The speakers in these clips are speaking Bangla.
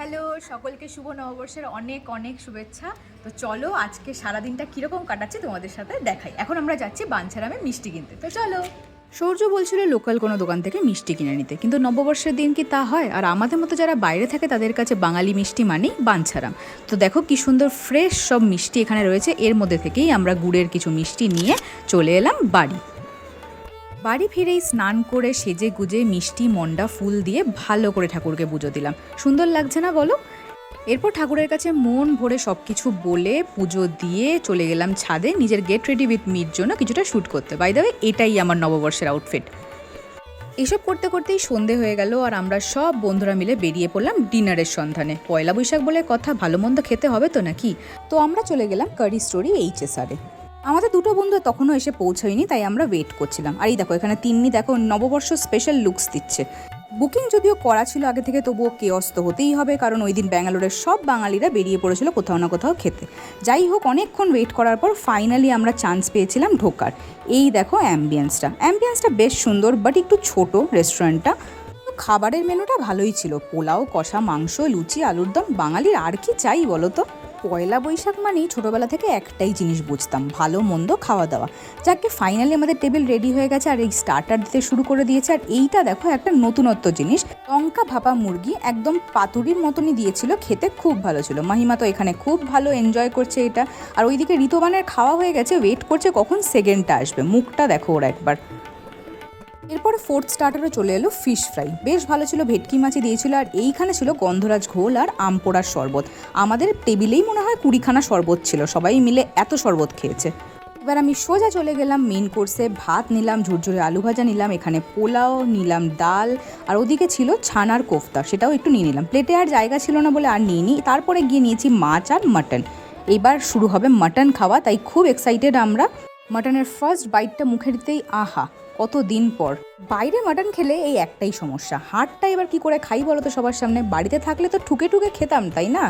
হ্যালো, সকলকে শুভ নববর্ষের অনেক অনেক শুভেচ্ছা। তো চলো আজকে সারাদিনটা কীরকম কাটাচ্ছি তোমাদের সাথে দেখাই। এখন আমরা যাচ্ছি বাঞ্ছারামে মিষ্টি কিনতে, তো চলো। সৌর্য বলছিল লোকাল কোনো দোকান থেকে মিষ্টি কিনে নিতে, কিন্তু নববর্ষের দিন কি তা হয়? আর আমাদের মতো যারা বাইরে থাকে তাদের কাছে বাঙালি মিষ্টি মানেই বাঞ্ছারাম। তো দেখো কি সুন্দর ফ্রেশ সব মিষ্টি এখানে রয়েছে। এর মধ্যে থেকেই আমরা গুড়ের কিছু মিষ্টি নিয়ে চলে এলাম বাড়ি ফিরেই স্নান করে সেজে গুজে মিষ্টি মন্ডা ফুল দিয়ে ভালো করে ঠাকুরকে পুজো দিলাম। সুন্দর লাগছে না বলো? এরপর ঠাকুরের কাছে মন ভরে সব কিছু বলে পুজো দিয়ে চলে গেলাম ছাদে নিজের গেট রেডি উইথ মির জন্য কিছুটা শ্যুট করতে। বাই দ্য ওয়ে, এটাই আমার নববর্ষের আউটফিট। এসব করতে করতেই সন্ধে হয়ে গেল আর আমরা সব বন্ধুরা মিলে বেরিয়ে পড়লাম ডিনারের সন্ধানে। পয়লা বৈশাখ বলে কথা, ভালো মন্দ খেতে হবে তো নাকি। তো আমরা চলে গেলাম কারি স্টোরি HSR-এ। আমাদের দুটো বন্ধু তখনও এসে পৌঁছায়নি, তাই আমরা ওয়েট করছিলাম। আর এই দেখো এখানে তিন্নি দেখো নববর্ষ স্পেশাল লুকস দিচ্ছে। বুকিং যদিও করা ছিল আগে থেকে, তবুও কেওস তো হতেই হবে, কারণ ওই দিন ব্যাঙ্গালোরের সব বাঙালিরা বেরিয়ে পড়েছিল কোথাও না কোথাও খেতে। যাই হোক, অনেকক্ষণ ওয়েট করার পর ফাইনালি আমরা চান্স পেয়েছিলাম ঢোকার। এই দেখো অ্যাম্বিয়েন্সটা বেশ সুন্দর, বাট একটু ছোট রেস্টুরেন্টটা। খাবারের মেনুটা ভালোই ছিল, পোলাও, কষা মাংস, লুচি, আলুর দম। বাঙালির আর কি চাই বলো তো। পয়লা বৈশাখ মানেই ছোটোবেলা থেকে একটাই জিনিস বুঝতাম, ভালো মন্দ খাওয়া দাওয়া। যাকে ফাইনালি আমাদের টেবিল রেডি হয়ে গেছে আর এই স্টার্টার দিতে শুরু করে দিয়েছে। আর এইটা দেখো একটা নতুনত্ব জিনিস, লঙ্কা ভাপা মুরগি, একদম পাতুরির মতনই দিয়েছিল, খেতে খুব ভালো ছিল। মাহিমা তো এখানে খুব ভালো এনজয় করছে এটা। আর ওইদিকে ঋতুবানের খাওয়া হয়ে গেছে, ওয়েট করছে কখন সেকেন্ডটা আসবে। মুখটা দেখো ওরা একবার। এরপরে ফোর্থ স্টার্টারে চলে এলো ফিশ ফ্রাই, বেশ ভালো ছিল, ভেটকি মাছি দিয়েছিল। আর এইখানে ছিল গন্ধরাজ ঘোল আর আম পোড়ার শরবত। আমাদের টেবিলেই মনে হয় 20খানা শরবত ছিল, সবাই মিলে এত শরবত খেয়েছে। এবার আমি সোজা চলে গেলাম মেন কোর্সে। ভাত নিলাম, ঝুরঝুরে আলু ভাজা নিলাম, এখানে পোলাও নিলাম, ডাল, আর ওদিকে ছিল ছানার কোফতা, সেটাও একটু নিয়ে নিলাম। প্লেটে আর জায়গা ছিল না বলে আর নিইনি। তারপরে গিয়ে নিয়েছি মাছ আর মাটন। এবার শুরু হবে মাটন খাওয়া, তাই খুব এক্সাইটেড আমরা। মাটনের ফার্স্ট বাইটটা মুখে দিতেই আহা, কত দিন পর। বাইরে মাটন খেলে এই একটাই সমস্যা, হাড়টা এবার কি করে খাই বলো তো সবার সামনে। বাড়িতে থাকলে তো ঠুকে ঠুকে খেতাম, তাই না?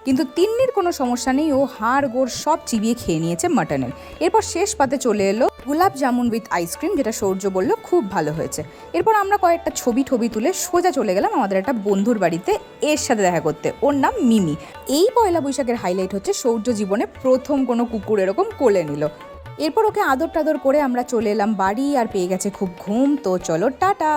কিন্তু তিন্নির কোনো সমস্যা নেই, ও হাড় গোড় সব চিবিয়ে খেয়ে নিয়েছে মাটনের। এরপর শেষ পাতে চলে এলো গোলাপ জামুন উইথ আইসক্রিম, যেটা সৌর্য বললো খুব ভালো হয়েছে। এরপর আমরা কয়েকটা ছবি তুলে সোজা চলে গেলাম আমাদের একটা বন্ধুর বাড়িতে, এর সাথে দেখা করতে। ওর নাম মিমি। এই পয়লা বৈশাখের হাইলাইট হচ্ছে সৌর্য জীবনে প্রথম কোনো কুকুর এরকম কোলে নিল। এরপর ওকে আদর টাদর করে আমরা চলে এলাম বাড়ি, আর পেয়ে গেছে খুব ঘুম। তো চলো টাটা।